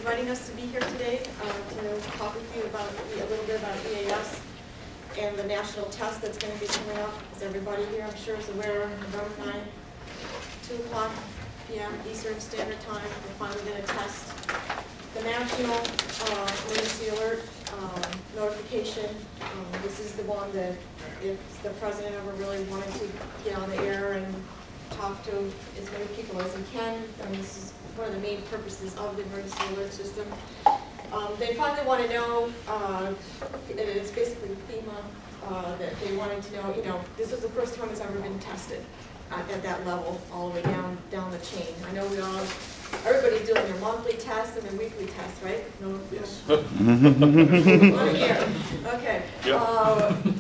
inviting us to be here today to talk with you about a little bit about EAS and the national test that's going to be coming up. As everybody here, I'm sure, is aware, November 9th, 2 o'clock p.m. Eastern Standard Time. We're finally going to test the national emergency alert notification. This is the one that if the president ever really wanted to get on the air and talk to as many people as he can, and this is one of the main purposes of the emergency alert system. They finally want to know, it's basically FEMA, that they wanted to know, this is the first time it's ever been tested at that level, all the way down the chain. I know everybody's doing their monthly tests and their weekly tests, right? No, yes. One year. Okay. Yep.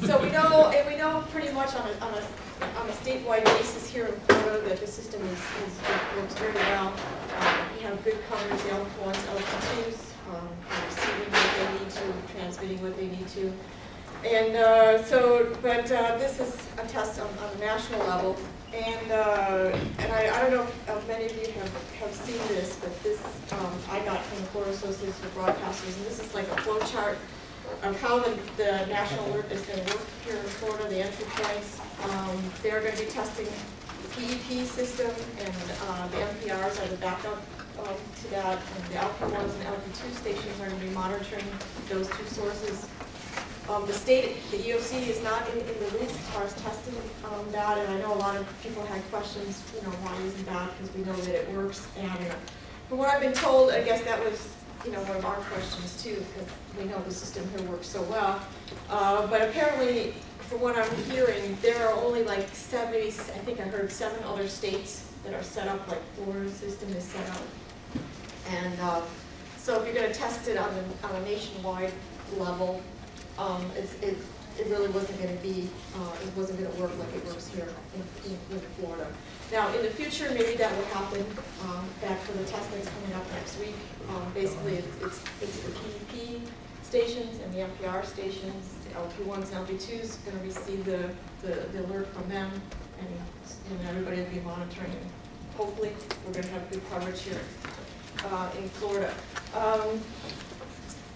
So we know pretty much on a statewide basis here in Florida that the system works very well. We have good coverage, the L1s, L2s, receiving what they need to, transmitting what they need to. And this is a test on a national level. And I don't know if many of you have seen this, but this I got from the Florida Association of Broadcasters, and this is like a flow chart of how the national alert is going to work here in Florida, the entry points. They're going to be testing the PEP system, and the MPRs are the backup to that, and the LP1s and LP2 stations are going to be monitoring those two sources. The state, the EOC is not in the loop as far as testing that, and I know a lot of people had questions, why isn't that, because we know that it works, and from what I've been told, I guess that was, one of our questions too, because we know the system here works so well, but apparently, from what I'm hearing, there are only like 70, I think I heard 7 other states that are set up like Florida's system is set up, and so if you're going to test it on a nationwide level, it really wasn't going to be, it wasn't going to work like it works here in Florida. Now, in the future, maybe that will happen back for the test that's coming up next week. Basically, it's the PEP stations and the MPR stations, the LP1s and LP2s going to receive the alert from them, and everybody will be monitoring. Hopefully, we're going to have good coverage here in Florida.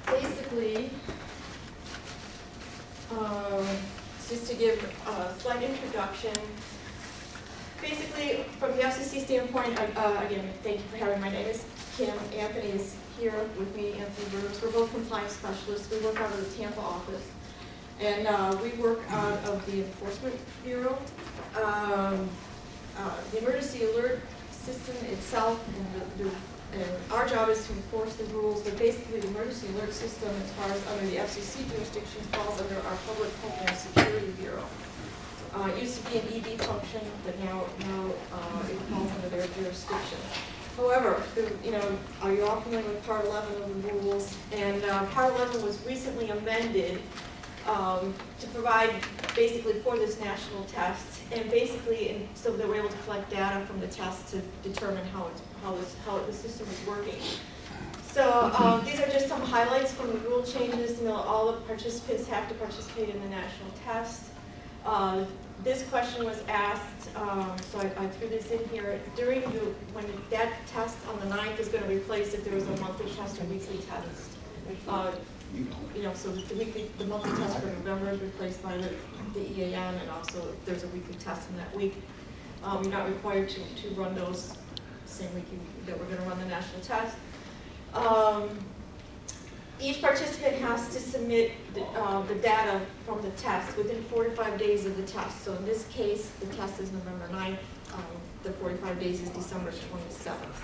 Basically, just to give a slight introduction, basically from the FCC standpoint, again, thank you for having me. My name is Kim. Anthony is here with me, Anthony Bruce. We're both compliance specialists. We work out of the Tampa office. And we work out of the Enforcement Bureau. The emergency alert system itself, and our job is to enforce the rules, but basically the emergency alert system, as far as under the FCC jurisdiction, falls under our Public Homeland Security Bureau. It used to be an ED function, but now it falls under their jurisdiction. However, are you all familiar with Part 11 of the rules? And Part 11 was recently amended to provide basically for this national test, and basically so that we're able to collect data from the test to determine how the system is working. So these are just some highlights from the rule changes. All the participants have to participate in the national test. This question was asked, so I threw this in here. When that test on the 9th is going to replace if there was a monthly test or weekly test. So the monthly test for November is replaced by the EAN, and also if there's a weekly test in that week. You're not required to run those same week that we're going to run the national test. Each participant has to submit the data from the test within 45 days of the test. So in this case, the test is November 9th. The 45 days is December 27th.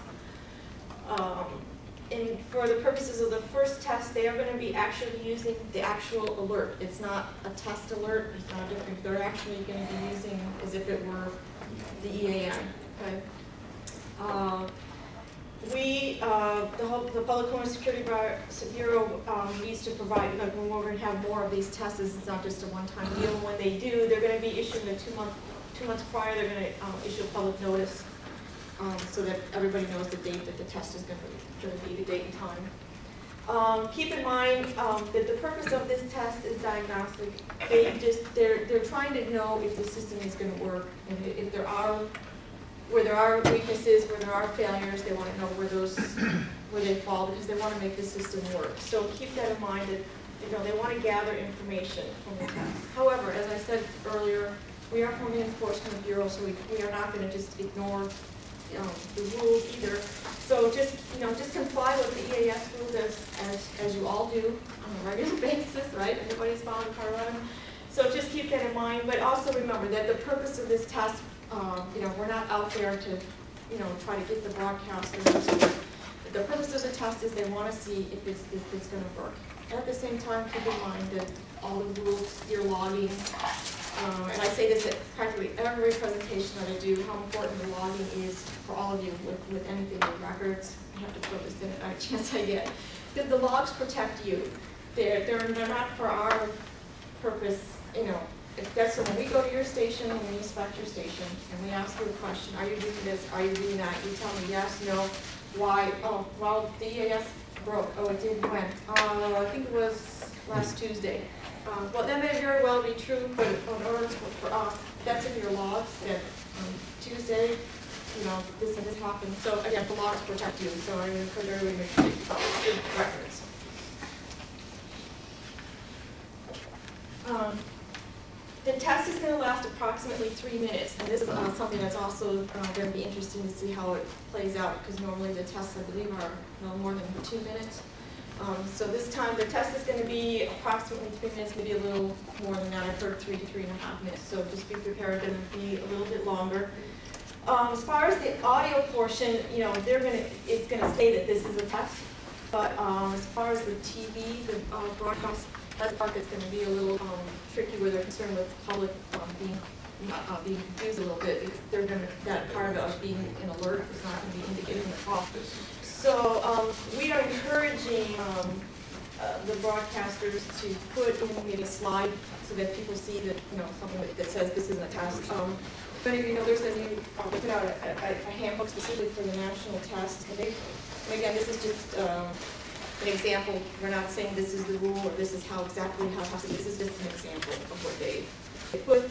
And for the purposes of the first test, they are going to be actually using the actual alert. It's not a test alert. It's not different. They're actually going to be using as if it were the EAN. Okay. The Public Homeland Security Bureau needs to provide, when we're going to have more of these tests, it's not just a one-time deal. When they do, they're going to be issuing a 2 months prior, they're going to issue a public notice so that everybody knows the date that the test is going to be, the date and time. Keep in mind that the purpose of this test is diagnostic. They're trying to know if the system is going to work, and where there are weaknesses, where there are failures, they want to know where those where they fall because they want to make the system work. So keep that in mind that they want to gather information from the test. However, as I said earlier, we are from the Enforcement Bureau, so we are not going to just ignore the rules either. So just comply with the EAS rules as you all do on a regular basis, right? Everybody's following part of them. So just keep that in mind. But also remember that the purpose of this test, we're not out there to try to get the broadcasters. The purpose of the test is they want to see if it's going to work. At the same time, keep in mind that all the rules, your logging, and I say this at practically every presentation that I do, how important the logging is for all of you with anything with records. I have to throw this in every chance I get. Because the logs protect you. They're not for our purpose, If that's so when we go to your station and we inspect your station and we ask you a question, are you doing this, are you doing that? You tell me yes, no, why? Oh, well, the EAS broke. Oh, it did when? I think it was last Tuesday. Well, that may very well be true, but in order for us, that's in your logs that on Tuesday, this and this happened. So again, the logs protect you. So I encourage everybody to make sure you follow good records. The test is going to last approximately 3 minutes, and this is something that's also going to be interesting to see how it plays out, because normally the tests, I believe, are no more than 2 minutes. So this time the test is going to be approximately 3 minutes, maybe a little more than that. I've heard 3 to 3.5 minutes, so just be prepared to be a little bit longer. As far as the audio portion, it's going to say that this is a test, but as far as the TV, the broadcast, that part is going to be a little tricky where they're concerned with the public being confused a little bit. They're going to, that part of being an alert is not going to be indicated in the call. So we are encouraging the broadcasters to put in maybe a slide so that people see that something that says this isn't a test. But there's a new we put out a handbook specifically for the national test. And again, this is just an example. We're not saying this is the rule or this is how exactly how to. This is just an example of what they put.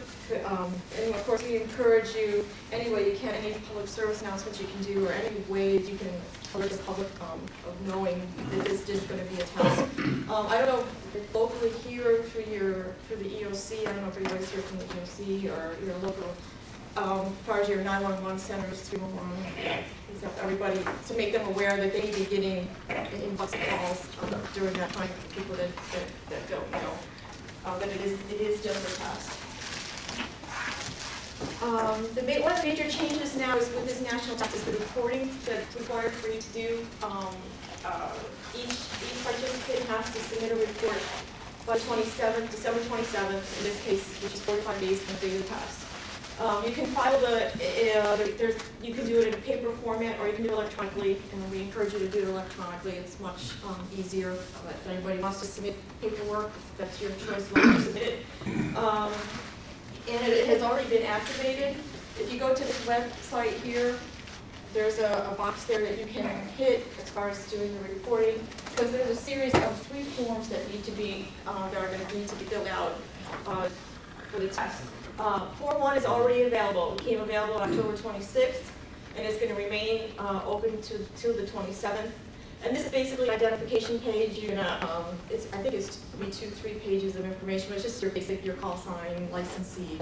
And of course, we encourage you any way you can, any public service announcements you can do, or any way you can alert the public of knowing that this is just going to be a test. I don't know if locally here through the EOC. I don't know if anybody's here from the EOC or your local. As far as your 911 centers, 311, everybody, to make them aware that they may be getting an influx of calls during that time for people that don't know that it is just a test. One of the major changes now is with this national test is the reporting that's required for you to do. Each participant has to submit a report by December 27th, in this case, which is 45 days from the day of the test. You can file you can do it in a paper format or you can do it electronically, and we encourage you to do it electronically. It's much easier. But if anybody wants to submit paperwork, that's your choice. To submit it. And it has already been activated. If you go to this website here, there's a box there that you can hit as far as doing the reporting, because there's a series of 3 forms that need to be that are going to need to be filled out for the test. Form 1 is already available. It became available on October 26th, and it's going to remain open till the 27th. And this is basically an identification page. You're gonna, I think it's 2-3 pages of information. It's just your call sign, licensee,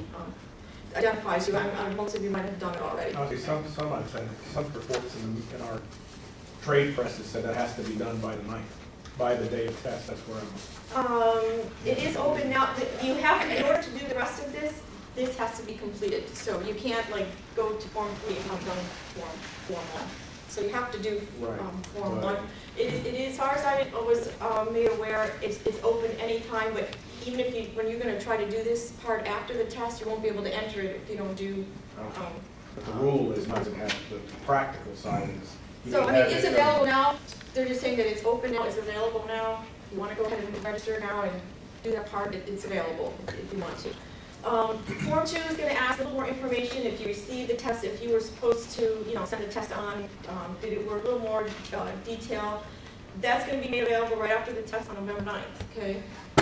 identifies you. Most of you might have done it already. Some reports in our trade presses said that has to be done by the 9th, by the day of test. That's where I'm. It is open now. You have to, in order to do the rest of this has to be completed. So you can't go to Form 3 and have done Form 1. So you have to do Form 1. It is, as far as I was made aware, it's open anytime, but even if when you're going to try to do this part after the test, you won't be able to enter it if you don't do. But the rule is not to have the practical side. So I mean, it's available now. They're just saying that it's open now. It's available now. If you want to go ahead and register now and do that part, it's available if you want to. Form 2 is going to ask a little more information if you received the test, if you were supposed to, send the test on, did it work, a little more detail. That's going to be made available right after the test on November 9th, okay?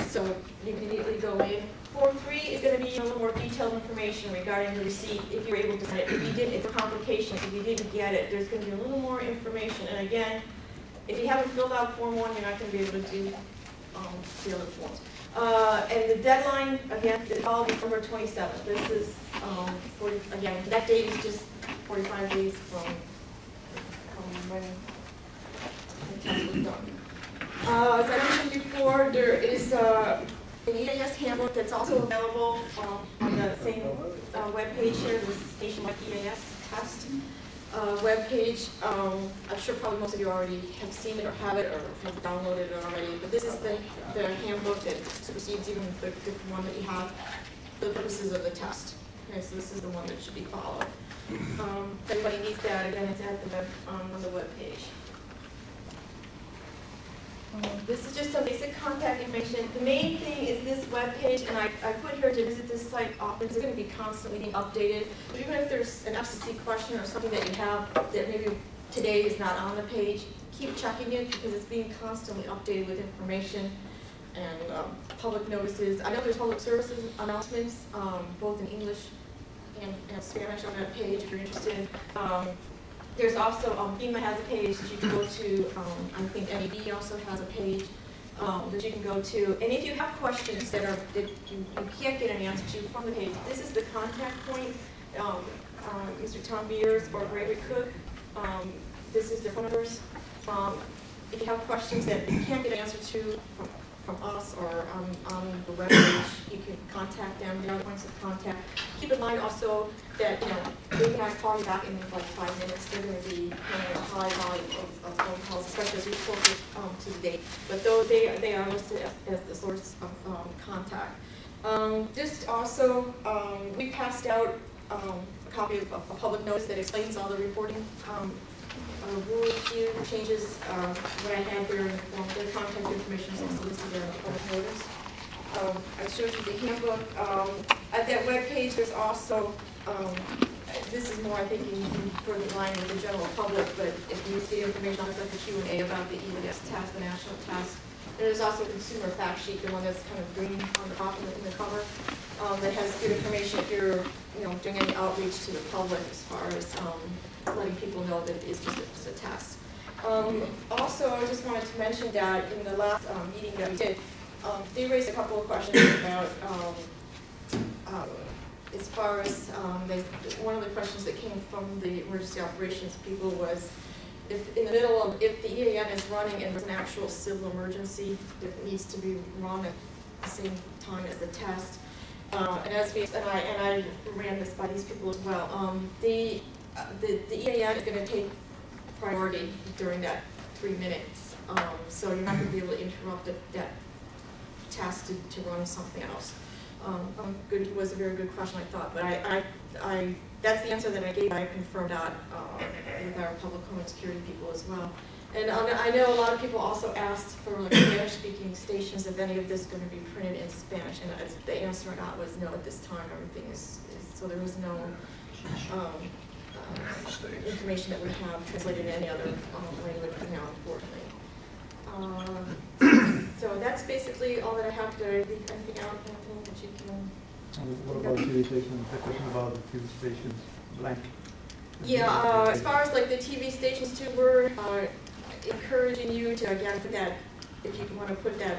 So you can immediately go in. Form 3 is going to be a little more detailed information regarding the receipt, if you're able to send it. If you didn't, it's a complication. If you didn't get it, there's going to be a little more information. And again, if you haven't filled out Form 1, you're not going to be able to do the other forms. And the deadline, again, is all December 27th. This is, again, that date is just 45 days from when the test was done. As I mentioned before, there is an EAS handbook that's also available on the same webpage here, the Nationwide EAS Test webpage. I'm sure probably most of you already have seen it or have it or have downloaded it already, but this is the handbook that supersedes even the one that you have for the purposes of the test. Okay, so this is the one that should be followed. If anybody needs that, again, it's at the on the webpage. This is just some basic contact information. The main thing is this webpage, and I put here to visit this site often. It's going to be constantly being updated. But even if there's an FCC question or something that you have that maybe today is not on the page, keep checking it because it's being constantly updated with information and public notices. I know there's public services announcements, both in English and Spanish on that page if you're interested. There's also, FEMA has a page that you can go to. I think NAB also has a page that you can go to. And if you have questions that you can't get an answer to from the page, this is the contact point. Mr. Tom Beers or Gregory Cook. This is their phone numbers. If you have questions that you can't get an answer to from us or on the webpage, you can contact them. There are points of contact. Keep in mind also that they can call you back in like 5 minutes. They're going to be having a high volume of phone calls, especially as we close to the date. But though they are listed as the source of contact. Just also, we passed out a copy of a public notice that explains all the reporting rules, changes. What I have here in the form, their contact information is also listed there in the public notice. I showed you the handbook. At that webpage, there's also, this is more, I think, for the line with the general public, but if you see information on the Q&A about the EAS test, the national test, there's also a consumer fact sheet, the one that's kind of green on the bottom in the cover, that has good information if you're doing any outreach to the public as far as letting people know that it's just a test. Also, I just wanted to mention that in the last meeting that we did, they raised a couple of questions about, as far as, one of the questions that came from the emergency operations people was, if in the middle of, if the EAN is running and there's an actual civil emergency that needs to be run at the same time as the test, and I ran this by these people as well, the EAN is going to take priority during that 3 minutes, so you're not going to be able to interrupt that task to run something else. It was a very good question, I thought, but that's the answer that I gave. I confirmed that with our public homeland security people as well. And I know a lot of people also asked for like Spanish-speaking stations, if any of this is going to be printed in Spanish, and the answer or not was no at this time. Everything is so there was no information that we have translated in any other language now, unfortunately. So that's basically all that I have to leave anything out, anything that you can. What about TV stations? The question about the TV stations blank. Yeah, as far as like the TV stations too, we're encouraging you to again put that, if you want to put that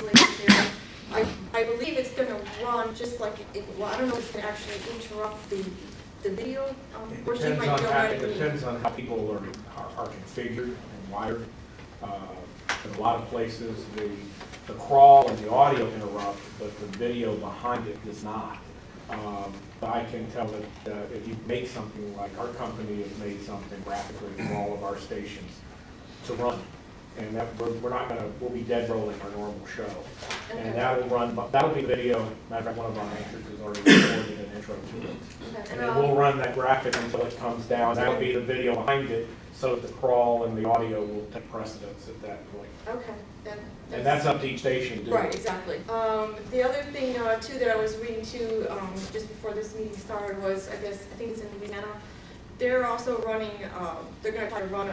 link there. I believe it's going to run just like well, I don't know if it's going to actually interrupt the video. It depends on how people are configured and wired. In a lot of places, the crawl and the audio interrupt, but the video behind it does not. I can tell that if you make something like our company has made something graphically for all of our stations to run, and that we'll be dead rolling our normal show, okay. And that'll be video. Matter of fact, one of our anchors has already recorded an intro to it, okay. And then we'll run that graphic until it comes down. That'll be the video behind it, so that the crawl and the audio will take precedence at that point. Okay. And that's up to each station to do. Right, exactly. The other thing too that I was reading too just before this meeting started was, I think it's in Louisiana. They're also running. They're going to try to run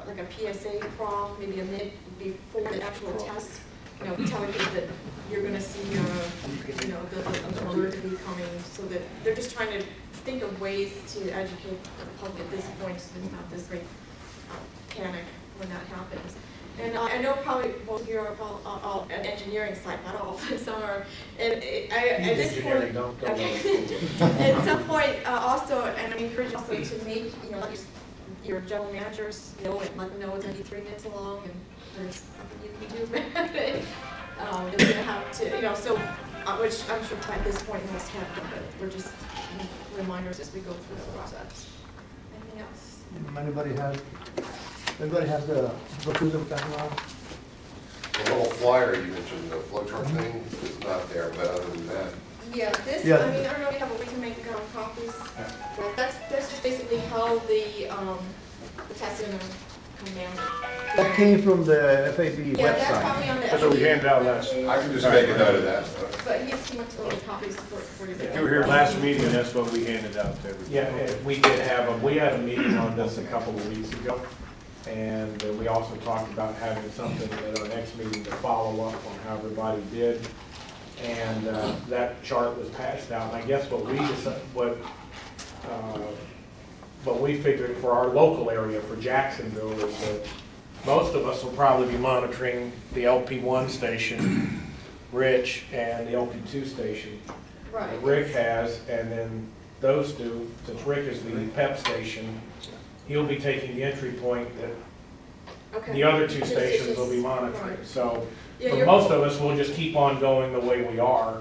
like a PSA crawl, maybe a minute before the actual test. Telling people that you're going to see, the alert to be coming, so that they're just trying to think of ways to educate the public at this point, so there's not this great panic when that happens. And I know probably most of you are all an engineering side, not all, but some are. And at this point, at some point also, and I encourage you also to make, let your general managers know and let them know it's going to be 3 minutes long, and there's nothing you can do about it. You're going to have to, so, which I'm sure at this point must happen, but we're just reminders as we go through the process. Anything else? Anybody has the brochure of Test Nov? The little flyer you mentioned, the flow chart thing, is not there, but other than that. Yeah, this, Yeah. I mean, I don't know if you have a way to make copies, but that's just basically how the test is going to come down. That came from the FAB Yeah, that's website. probably on the. That's what we handed out last. I can just make a note of that. But he went to all the copies for you. If you were here last meeting, that's what we handed out to everybody. Yeah, and we did we had a meeting on this a couple of weeks ago, and we also talked about having something at our next meeting to follow up on how everybody did. And that chart was passed out, and I guess what we figured for our local area, for Jacksonville, is that most of us will probably be monitoring the LP1 station, Rich, and the LP2 station. Right. Rick has, and then those two, since Rick is the PEP station, he'll be taking the entry point that Okay. the other two stations will be monitoring. Right. So Yeah, for most of us, we'll just keep on going the way we are,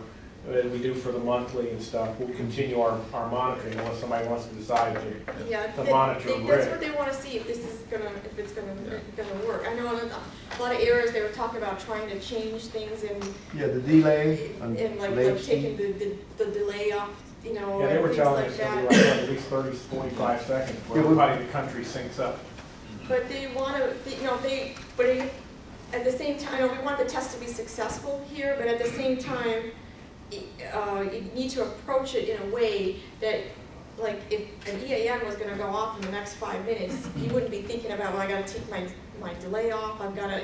as we do for the monthly and stuff. We'll continue our monitoring unless somebody wants to decide to monitor that's Rick. what they want to see, if it's gonna work. I know in a lot of areas they were talking about trying to change things and Yeah, the delay. and like late taking the delay off, Yeah, they and were things telling like us it'll be that. like at least 30, 45 seconds where Yeah, everybody in the country syncs up. But they want to, at the same time, we want the test to be successful here, but at the same time, you need to approach it in a way that, like, if an EAN was going to go off in the next 5 minutes, you wouldn't be thinking about, well, I got to take my delay off. I've got to,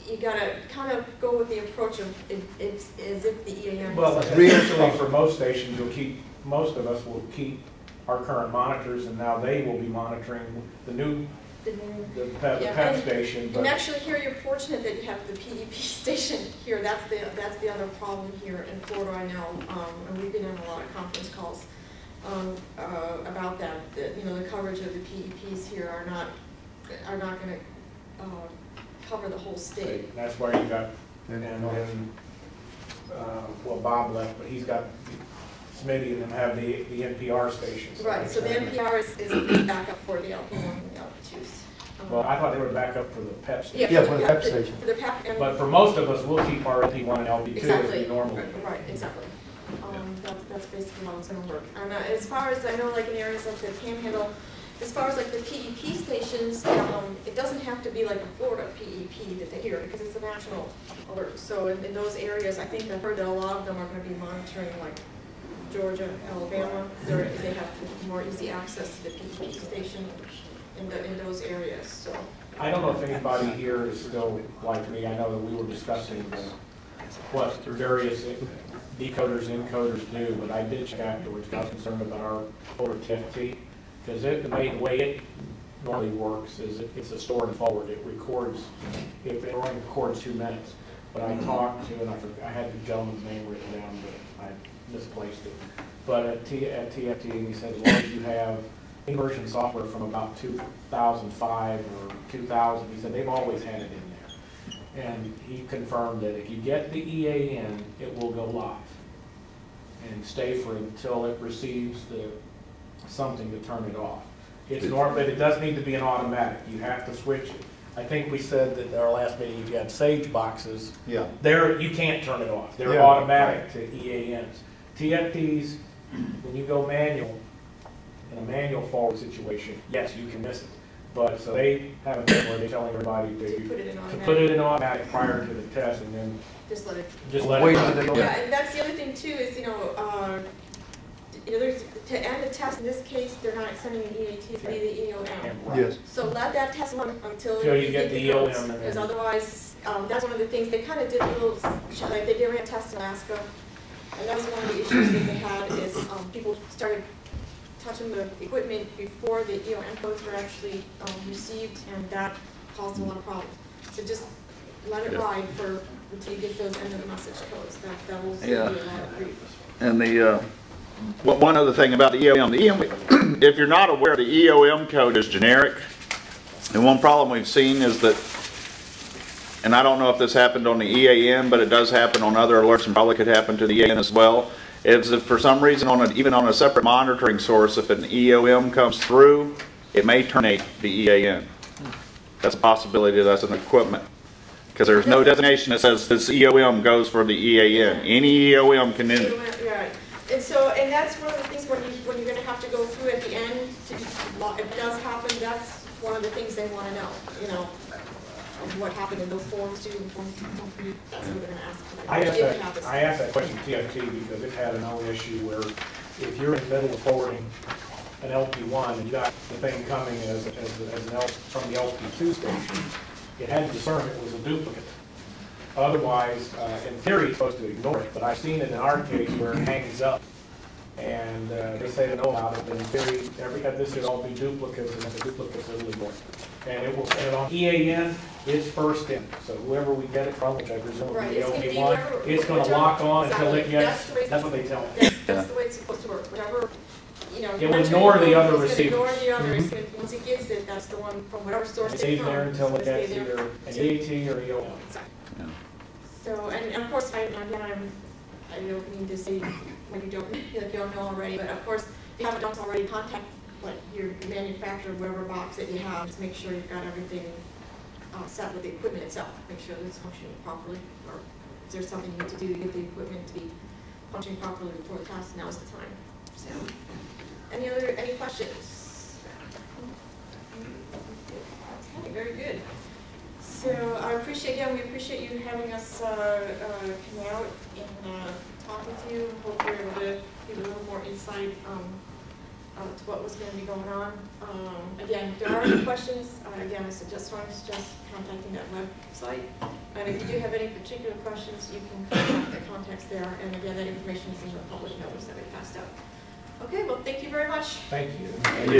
you got to kind of go with the approach of it's as if the EAN Well, was. essentially for most stations, most of us will keep our current monitors, and now they will be monitoring the PEP station. And But actually here you're fortunate that you have the PEP station here. That's the other problem here in Florida, I know. And we've been in a lot of conference calls about that. The coverage of the PEPs here are not going to cover the whole state. that's where you got, and then, Bob left, but he's got Smitty and them have the NPR stations. Right, so the NPR is the backup for the LP1 and the LP2s. Well, I thought they were back up for the PEP station. Yeah, for the PEP station. For the PEP. But for most of us, we'll keep our LP1 and LP2 as we normally do. Right, exactly. That's basically how it's going to work. And as far as I know, like in areas like the Panhandle, as far as like the PEP stations, it doesn't have to be like a Florida PEP that they hear because it's a national alert. So in those areas, I think I've heard that a lot of them are going to be monitoring like Georgia, Alabama. They have more easy access to the PEP station in those areas. So I don't know if anybody here is still like me. I know that we were discussing what various decoders and encoders do, but I did check afterwards. I was concerned about our older TFT because the way it normally works is it's a store and forward. It records, it only records 2 minutes. But I talked to, and I had the gentleman's name written down, but I misplaced it. But at TFT, he said as long as you have inversion software from about 2005 or 2000, he said they've always had it in there. And he confirmed that if you get the EAN, it will go live and stay for until it receives something to turn it off. It's normal, but it does need to be an automatic. You have to switch it. I think we said that at our last meeting, if you had Sage boxes, Yeah. you can't turn it off. They're Yeah, automatic to EANs. TFTs, when you go manual, in a manual forward situation, yes, you can miss it. But so they have a thing where they're telling everybody to put it in automatic prior to the test, and then just let it. Wait it till go. they Yeah, and that's the other thing too is there's to end the test in this case they're not sending an EAT, it's going to be the EOM. Yes. So let that test run until you get the EOM, and because then otherwise that's one of the things they kind of did a little like they did a test in Alaska, and that was one of the issues that they had is people started touching the equipment before the EOM codes were actually received, and that caused a lot of problems. So just let it ride until you get those end of the message codes. That will save you a lot of grief. And one other thing about the EOM, if you're not aware, the EOM code is generic. And one problem we've seen is that, and I don't know if this happened on the EAN, but it does happen on other alerts and probably could happen to the EAN as well, is if for some reason, even on a separate monitoring source, if an EOM comes through, it may terminate the EAN. That's a possibility. That's an equipment. Because there's no designation that says this EOM goes for the EAN. Any EOM can end. Yeah. And that's one of the things when you're going to have to go through at the end, if it does happen, that's one of the things they want to know, of what happened in those forms too. That's what they're going to ask. I asked that question to TFT because it had a known issue where if you're in the middle of forwarding an LP1 and you got the thing coming as an from the LP2 station, it had to discern it was a duplicate. Otherwise, in theory, it's supposed to ignore it, but I've seen it in our case where it hangs up. And they say they know about it, but in theory, this should all be duplicates, and if the duplicates are illegal. And it will, and on EAN, it's first in. So whoever we get it from, which I presume will be the LP1, it's going to lock on until it gets, that's what they tell me. That's the way it's supposed to work. Whatever, it will ignore the other receivers. Ignore the others. Once it gets it, that's the one from whatever source It stays there until it gets either an EAT or EOM. Exactly. Yeah. So, and of course, I don't mean to say when you don't know already, but of course, if you haven't done already, contact your manufacturer, whatever box that you have, to make sure you've got everything set with the equipment itself. Make sure that it's functioning properly, or is there something you need to do to get the equipment to be functioning properly before the test? Now's the time. So, any questions? Okay, very good. So we appreciate you having us come out and talk with you. Hope we're able to give a little more insight to what was going to be going on. Again, if there are any questions, again, I suggest contacting that website. And if you do have any particular questions, you can contact the contacts there. And again, that information is in the public notice that we passed out. Okay, well, thank you very much. Thank you. Thank you.